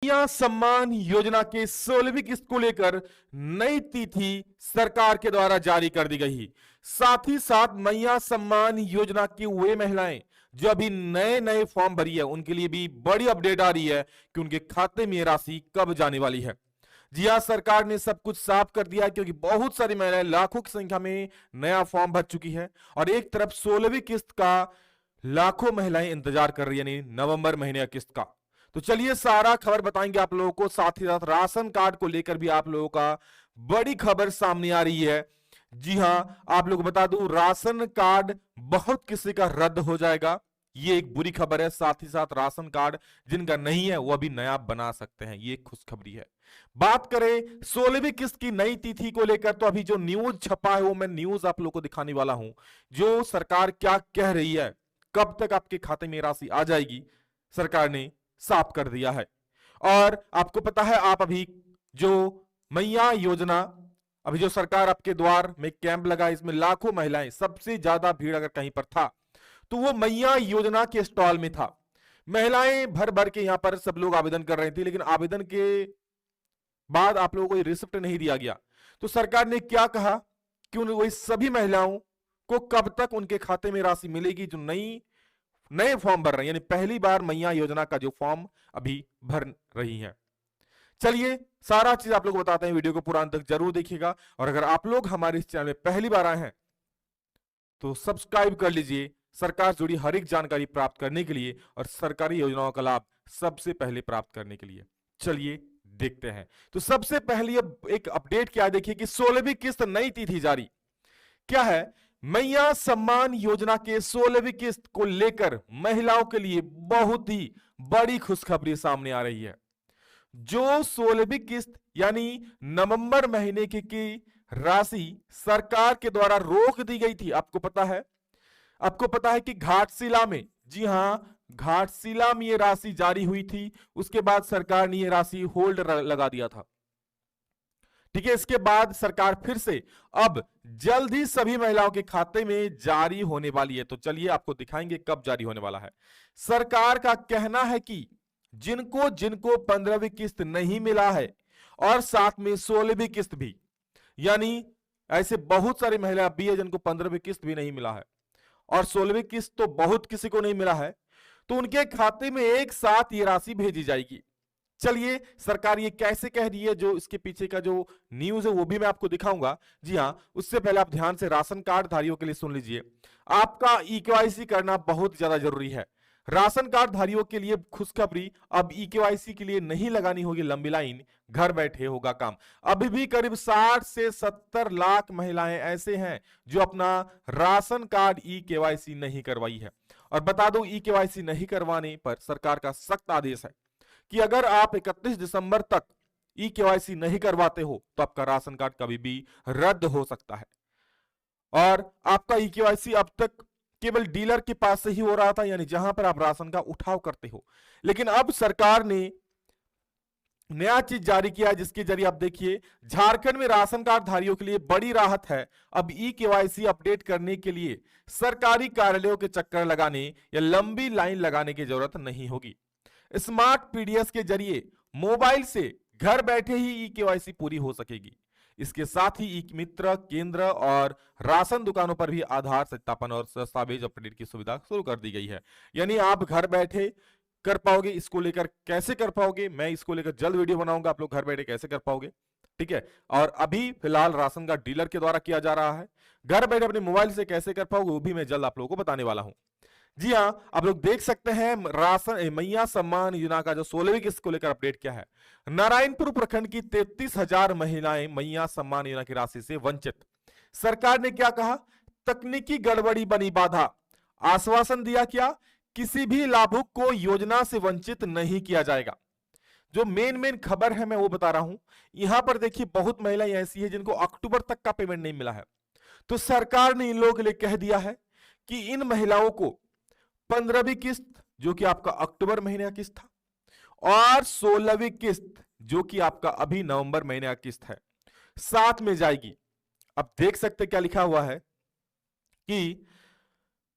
मैया सम्मान योजना के 16वीं किस्त को लेकर नई तिथि सरकार के द्वारा जारी कर दी गई है। साथ ही साथ मैया सम्मान योजना की वे महिलाएं जो अभी नए नए फॉर्म भरी है उनके लिए भी बड़ी अपडेट आ रही है कि उनके खाते में राशि कब जाने वाली है। जी हां, सरकार ने सब कुछ साफ कर दिया क्योंकि बहुत सारी महिलाएं लाखों की संख्या में नया फॉर्म भर चुकी है और एक तरफ 16वीं किस्त का लाखों महिलाएं इंतजार कर रही है, यानी नवंबर महीने का किस्त का। तो चलिए सारा खबर बताएंगे आप लोगों को, साथ ही साथ राशन कार्ड को लेकर भी आप लोगों का बड़ी खबर सामने आ रही है। जी हां, आप लोग बता दूं राशन कार्ड बहुत किसी का रद्द हो जाएगा, ये एक बुरी खबर है। साथ ही साथ राशन कार्ड जिनका नहीं है वो अभी नया बना सकते हैं, ये खुशखबरी है। बात करें 16वीं किस्त की नई तिथि को लेकर तो अभी जो न्यूज छपा है वो मैं न्यूज आप लोगों को दिखाने वाला हूं, जो सरकार क्या कह रही है, कब तक आपके खाते में राशि आ जाएगी, सरकार ने साफ कर दिया है। और आपको पता है आप अभी जो मैया योजना, अभी जो सरकार आपके द्वार में कैंप लगा, इसमें लाखों महिलाएं, सबसे ज्यादा भीड़ अगर कहीं पर था तो वो मैया योजना के स्टॉल में था। महिलाएं भर भर के यहां पर सब लोग आवेदन कर रही थी, लेकिन आवेदन के बाद आप लोगों को रिसिप्ट नहीं दिया गया। तो सरकार ने क्या कहा कि वही सभी महिलाओं को कब तक उनके खाते में राशि मिलेगी जो नए फॉर्म भर रहे हैं, यानी पहली बार मैया योजना का जो फॉर्म अभी भर रही है। चलिए सारा चीज आप लोग को बताते हैं, वीडियो को पूरा अंत तक जरूर देखिएगा। और अगर आप लोग हमारे इस चैनल में पहली बार आए हैं तो सब्सक्राइब कर लीजिए सरकार जुड़ी हर एक जानकारी प्राप्त करने के लिए और सरकारी योजनाओं का लाभ सबसे पहले प्राप्त करने के लिए। चलिए देखते हैं। तो सबसे पहले अब एक अपडेट क्या देखिए कि 16वीं किस्त नई तिथि जारी क्या है। मैया सम्मान योजना के 16वीं किस्त को लेकर महिलाओं के लिए बहुत ही बड़ी खुशखबरी सामने आ रही है। जो 16वीं किस्त यानी नवंबर महीने की राशि सरकार के द्वारा रोक दी गई थी, आपको पता है कि घाटशिला में, जी हां, घाटशिला में ये राशि जारी हुई थी, उसके बाद सरकार ने ये राशि होल्ड लगा दिया था। ठीक है, इसके बाद सरकार फिर से अब जल्द ही सभी महिलाओं के खाते में जारी होने वाली है। तो चलिए आपको दिखाएंगे कब जारी होने वाला है। सरकार का कहना है कि जिनको जिनको 15वीं किस्त नहीं मिला है और साथ में 16वीं किस्त भी, यानी ऐसे बहुत सारी महिला भी है जिनको 15वीं किस्त भी नहीं मिला है और 16वीं किस्त तो बहुत किसी को नहीं मिला है, तो उनके खाते में एक साथ ये राशि भेजी जाएगी। चलिए सरकार ये कैसे कह रही है, जो इसके पीछे का जो न्यूज है वो भी मैं आपको दिखाऊंगा। जी हां, उससे पहले आप ध्यान से राशन कार्ड धारियों के लिए सुन लीजिए। आपका ईकेवाईसी करना बहुत ज्यादा जरूरी है। राशन कार्ड धारियों के लिए खुशखबरी, अब ईकेवाईसी के लिए नहीं लगानी होगी लंबी लाइन, घर बैठे होगा काम। अभी भी करीब 60 से 70 लाख महिलाएं ऐसे हैं जो अपना राशन कार्ड ईकेवाईसी नहीं करवाई है। और बता दो ईकेवाईसी नहीं करवाने पर सरकार का सख्त आदेश है कि अगर आप 31 दिसंबर तक ईकेवाईसी नहीं करवाते हो तो आपका राशन कार्ड कभी भी रद्द हो सकता है। और आपका ईकेवाईसी अब तक केवल डीलर के पास से ही हो रहा था, यानी जहां पर आप राशन का उठाव करते हो, लेकिन अब सरकार ने नया चीज जारी किया जिसके जरिए आप देखिए झारखंड में राशन कार्ड धारियों के लिए बड़ी राहत है। अब ईकेवाईसी अपडेट करने के लिए सरकारी कार्यालयों के चक्कर लगाने या लंबी लाइन लगाने की जरूरत नहीं होगी। स्मार्ट पीडीएस के जरिए मोबाइल से घर बैठे ही ईकेवाईसी पूरी हो सकेगी। इसके साथ ही ई मित्र केंद्र और राशन दुकानों पर भी आधार सत्यापन और दस्तावेज अपडेट की सुविधा शुरू कर दी गई है, यानी आप घर बैठे कर पाओगे। इसको लेकर कैसे कर पाओगे, मैं इसको लेकर जल्द वीडियो बनाऊंगा, आप लोग घर बैठे कैसे कर पाओगे। ठीक है, और अभी फिलहाल राशन का डीलर के द्वारा किया जा रहा है, घर बैठे अपने मोबाइल से कैसे कर पाओगे वो भी मैं जल्द आप लोगों को बताने वाला हूं। जी हां, आप लोग देख सकते हैं राशन मैया सम्मान योजना का जो 16वीं किस्त को लेकर अपडेट क्या है। नारायणपुर प्रखंड की 33,000 महिलाएं मैया सम्मान योजना की राशि से वंचित। सरकार ने क्या कहा, तकनीकी गड़बड़ी बनी बाधा। आश्वासन दिया क्या, किसी भी लाभुक को योजना से वंचित नहीं किया जाएगा। जो मेन खबर है मैं वो बता रहा हूं। यहां पर देखिए बहुत महिलाएं ऐसी है जिनको अक्टूबर तक का पेमेंट नहीं मिला है, तो सरकार ने इन लोगों के लिए कह दिया है कि इन महिलाओं को 15वीं किस्त जो कि आपका अक्टूबर महीने का किस्त था और 16वीं किस्त जो कि आपका अभी नवंबर महीने का किस्त है, साथ में जाएगी। अब देख सकते क्या लिखा हुआ है कि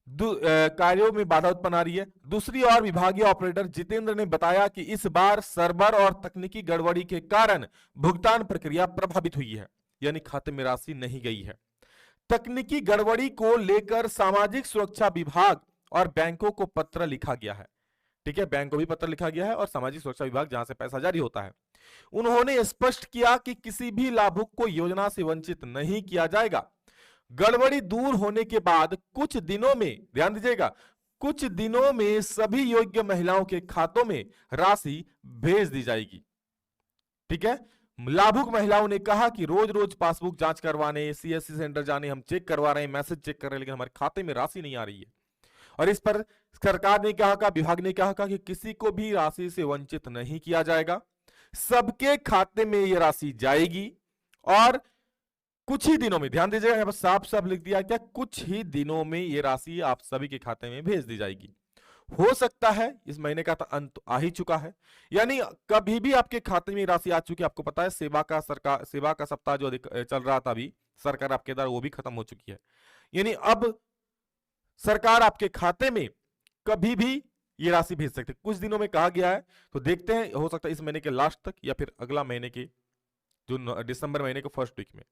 कार्यों में बाधा उत्पन्न आ रही है। दूसरी ओर विभागीय ऑपरेटर जितेंद्र ने बताया कि इस बार सर्वर और तकनीकी गड़बड़ी के कारण भुगतान प्रक्रिया प्रभावित हुई है, यानी खाते में राशि नहीं गई है। तकनीकी गड़बड़ी को लेकर सामाजिक सुरक्षा विभाग और बैंकों को पत्र लिखा गया है। ठीक है, बैंक को भी पत्र लिखा गया है और सामाजिक सुरक्षा विभाग जहां से पैसा जारी होता है, उन्होंने स्पष्ट किया कि किसी भी लाभुक को योजना से वंचित नहीं किया जाएगा। गड़बड़ी दूर होने के बाद कुछ दिनों में, ध्यान दीजिएगा, कुछ दिनों में सभी योग्य महिलाओं के खातों में राशि भेज दी जाएगी। ठीक है, लाभुक महिलाओं ने कहा कि रोज रोज पासबुक जांच करवाने, सीएससी सेंटर जाने, हम चेक करवा रहे हैं, मैसेज चेक कर रहे हैं, लेकिन हमारे खाते में राशि नहीं आ रही है। और इस पर सरकार ने कहा, विभाग ने कहा कि किसी को भी राशि से वंचित नहीं किया जाएगा, सबके खाते में यह राशि जाएगी और कुछ ही दिनों में, ध्यान दीजिएगा यहां पर साफ साफ लिख दिया क्या, कुछ ही दिनों में यह राशि आप सभी के खाते में भेज दी जाएगी। हो सकता है इस महीने का अंत आ ही चुका है, यानी कभी भी आपके खाते में राशि आ चुकी है। आपको पता है सेवा का सप्ताह जो चल रहा था अभी सरकार आपके द्वारा, वो भी खत्म हो चुकी है। यानी अब सरकार आपके खाते में कभी भी ये राशि भेज सकती है, कुछ दिनों में कहा गया है। तो देखते हैं, हो सकता है इस महीने के लास्ट तक या फिर अगला महीने के जो दिसंबर महीने के फर्स्ट वीक में।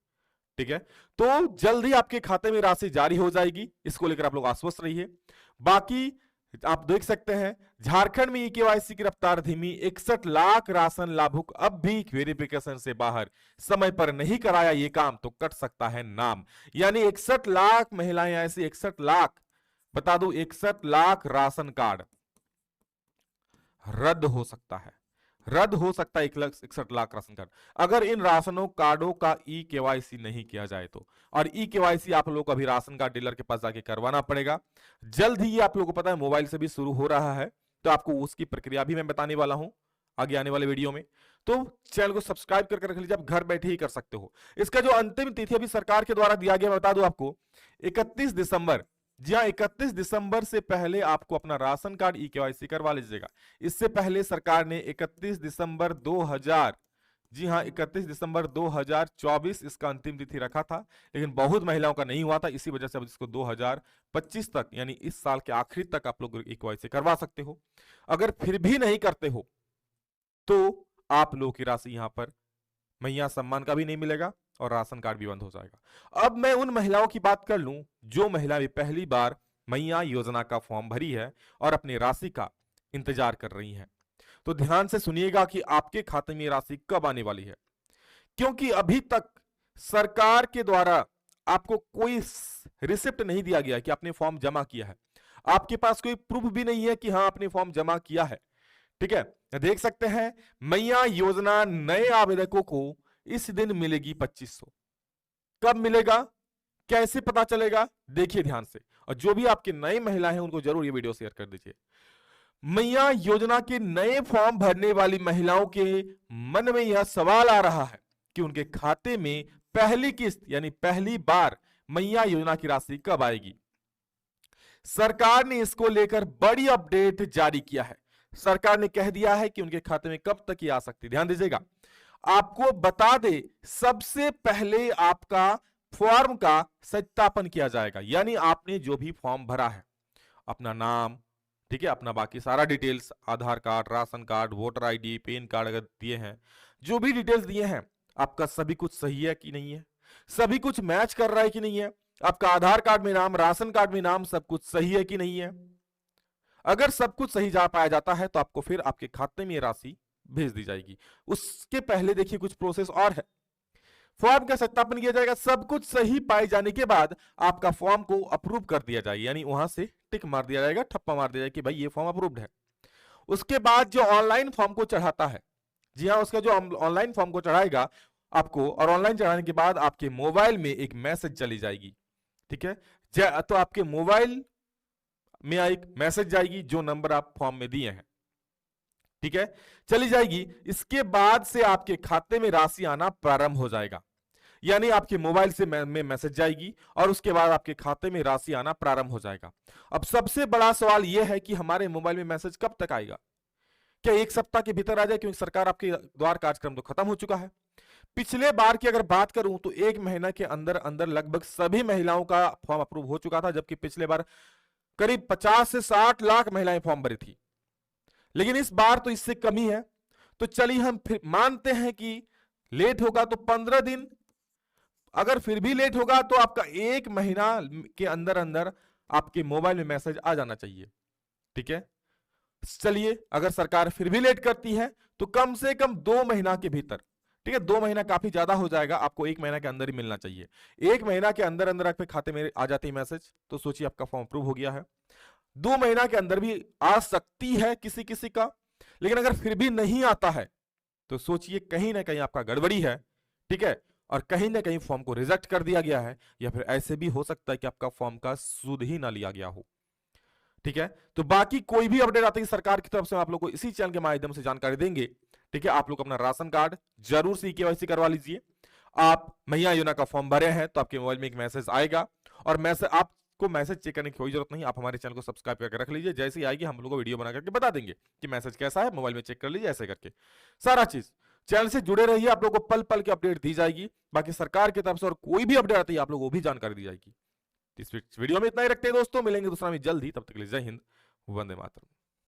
ठीक है, तो जल्द ही आपके खाते में राशि जारी हो जाएगी, इसको लेकर आप लोग आश्वस्त रहिए। बाकी आप देख सकते हैं झारखंड में ई-केवाईसी की रफ्तार धीमी, 61 लाख राशन लाभुक अब भी वेरिफिकेशन से बाहर, समय पर नहीं कराया ये काम तो कट सकता है नाम। यानी 61 लाख महिलाएं ऐसी, 61 लाख, बता दो 61 लाख राशन कार्ड रद्द हो सकता है, रद्द हो सकता है 61 लाख राशन कार्ड, अगर इन राशनों कार्डों का ई-केवाईसी नहीं किया जाए तो। और ई-केवाईसी आप लोगों को अभी राशन कार्ड डीलर के पास जाके करवाना पड़ेगा। जल्द ही ये आप लोगों को पता है मोबाइल से भी शुरू हो रहा है, तो आपको उसकी प्रक्रिया भी मैं बताने वाला हूं आगे आने वाले वीडियो में। तो चैनल को सब्सक्राइब करके रख लीजिए, आप घर बैठे ही कर सकते हो। इसका जो अंतिम तिथि अभी सरकार के द्वारा दिया गया, बता दो आपको 31 दिसंबर, जी हाँ 31 दिसंबर से पहले आपको अपना राशन कार्ड ई-केवाईसी करवा लीजिएगा। इससे पहले सरकार ने 31 दिसंबर 2000, जी हाँ 31 दिसंबर 2024 इसका अंतिम तिथि रखा था, लेकिन बहुत महिलाओं का नहीं हुआ था, इसी वजह से अब इसको 2025 तक, यानी इस साल के आखिरी तक आप लोग ई-केवाईसी करवा सकते हो। अगर फिर भी नहीं करते हो तो आप लोगों की राशि यहां पर मैया सम्मान का भी नहीं मिलेगा और राशन कार्ड भी बंद हो जाएगा। अब मैं उन महिलाओं की बात कर लूं जो महिलाएं पहली बार मैया योजना का फॉर्म भरी है और अपनी राशि का इंतजार कर रही हैं। तो ध्यान से सुनिएगा कि आपके खाते में राशि कब आने वाली है, क्योंकि अभी तक सरकार के द्वारा आपको कोई रिसिप्ट नहीं दिया गया कि आपने फॉर्म जमा किया है, आपके पास कोई प्रूफ भी नहीं है कि हाँ आपने फॉर्म जमा किया है। ठीक है, देख सकते हैं मैया योजना नए आवेदकों को इस दिन मिलेगी 2500। कब मिलेगा, कैसे पता चलेगा, देखिए ध्यान से, और जो भी आपके नई महिला हैं उनको जरूर ये वीडियो शेयर कर दीजिए। मैया योजना के नए फॉर्म भरने वाली महिलाओं के मन में यह सवाल आ रहा है कि उनके खाते में पहली किस्त यानी पहली बार मैया योजना की राशि कब आएगी। सरकार ने इसको लेकर बड़ी अपडेट जारी किया है। सरकार ने कह दिया है कि उनके खाते में कब तक ये आ सकती है। ध्यान दीजिएगा, आपको बता दे, सबसे पहले आपका फॉर्म का सत्यापन किया जाएगा, यानी आपने जो भी फॉर्म भरा है, अपना नाम, ठीक है, अपना बाकी सारा details, Aadhaar card, ration card, voter ID, PAN card अगर दिए हैं, जो भी डिटेल्स दिए हैं, आपका सभी कुछ सही है कि नहीं है, सभी कुछ मैच कर रहा है कि नहीं है, आपका आधार कार्ड में नाम, राशन कार्ड में नाम, सब कुछ सही है कि नहीं है। अगर सब कुछ सही जा पाया जाता है तो आपको फिर आपके खाते में राशि भेज दी जाएगी। उसके पहले देखिए कुछ प्रोसेस और है। फॉर्म का सत्यापन किया जाएगा, सब कुछ सही पाए जाने के बाद आपका फॉर्म को अप्रूव कर दिया जाएगा, यानी वहां से टिक मार दिया जाएगा, ठप्पा मार दिया जाएगा कि भाई ये फॉर्म अप्रूव्ड है। उसके बाद जो ऑनलाइन फॉर्म को चढ़ाता है, जी हाँ, उसका जो ऑनलाइन फॉर्म को चढ़ाएगा आपको, और ऑनलाइन चढ़ाने के बाद आपके मोबाइल में एक मैसेज चली जाएगी। ठीक है, तो आपके मोबाइल में एक मैसेज जाएगी जो नंबर आप फॉर्म में दिए हैं, ठीक है, चली जाएगी। इसके बाद से आपके खाते में राशि आना प्रारंभ हो जाएगा, यानी आपके मोबाइल से में मैसेज जाएगी और उसके बाद आपके खाते में राशि आना प्रारंभ हो जाएगा। अब सबसे बड़ा सवाल यह है कि हमारे मोबाइल में मैसेज कब तक आएगा, क्या एक सप्ताह के भीतर आ जाए, क्योंकि सरकार आपके द्वार कार्यक्रम तो खत्म हो चुका है। पिछले बार की अगर बात करूं तो 1 महीना के अंदर अंदर लगभग सभी महिलाओं का फॉर्म अप्रूव हो चुका था, जबकि पिछले बार करीब 50 से 60 लाख महिलाएं फॉर्म भरी थी, लेकिन इस बार तो इससे कम ही है। तो चलिए हम फिर मानते हैं कि लेट होगा तो 15 दिन, अगर फिर भी लेट होगा तो आपका 1 महीना के अंदर अंदर आपके मोबाइल में मैसेज आ जाना चाहिए। ठीक है, चलिए अगर सरकार फिर भी लेट करती है तो कम से कम 2 महीना के भीतर, ठीक है 2 महीना काफी ज्यादा हो जाएगा, आपको 1 महीना के अंदर ही मिलना चाहिए। 1 महीना के अंदर अंदर आपके खाते में आ जाती है मैसेज, तो सोचिए आपका फॉर्म अप्रूव हो गया है। 2 महीना के अंदर भी आ सकती है किसी किसी का, लेकिन अगर फिर भी नहीं आता है तो सोचिए कहीं ना कहीं आपका गड़बड़ी है। ठीक है, और कहीं ना कहीं फॉर्म को रिजेक्ट कर दिया गया है, या फिर ऐसे भी हो सकता है कि आपका फॉर्म का सूद ही ना लिया गया हो। ठीक है, तो बाकी कोई भी अपडेट आती है सरकार की तरफ से आप लोग को इसी चैनल के माध्यम से जानकारी देंगे। ठीक है, आप लोग अपना राशन कार्ड जरूर से केवाईसी करवा लीजिए। आप मैया योजना का फॉर्म भरे हैं तो आपके मोबाइल में एक मैसेज आएगा, और मैसेज आपको मैसेज चेक करने की कोई जरूरत नहीं, आप हमारे चैनल को सब्सक्राइब करके रख लीजिए। जैसे ही आएगी हम लोग को वीडियो बना करके बता देंगे कि मैसेज कैसा है, मोबाइल में चेक कर लीजिए। ऐसे करके सारा चीज चैनल से जुड़े रहिए, आप लोग को पल पल की अपडेट दी जाएगी। बाकी सरकार की तरफ से और कोई भी अपडेट आती है आप लोग को भी जानकारी दी जाएगी। इस वीडियो में इतना ही रखते हैं दोस्तों, मिलेंगे दूसरा में जल्द ही, तब तक के लिए जय हिंद, वंदे मातरम।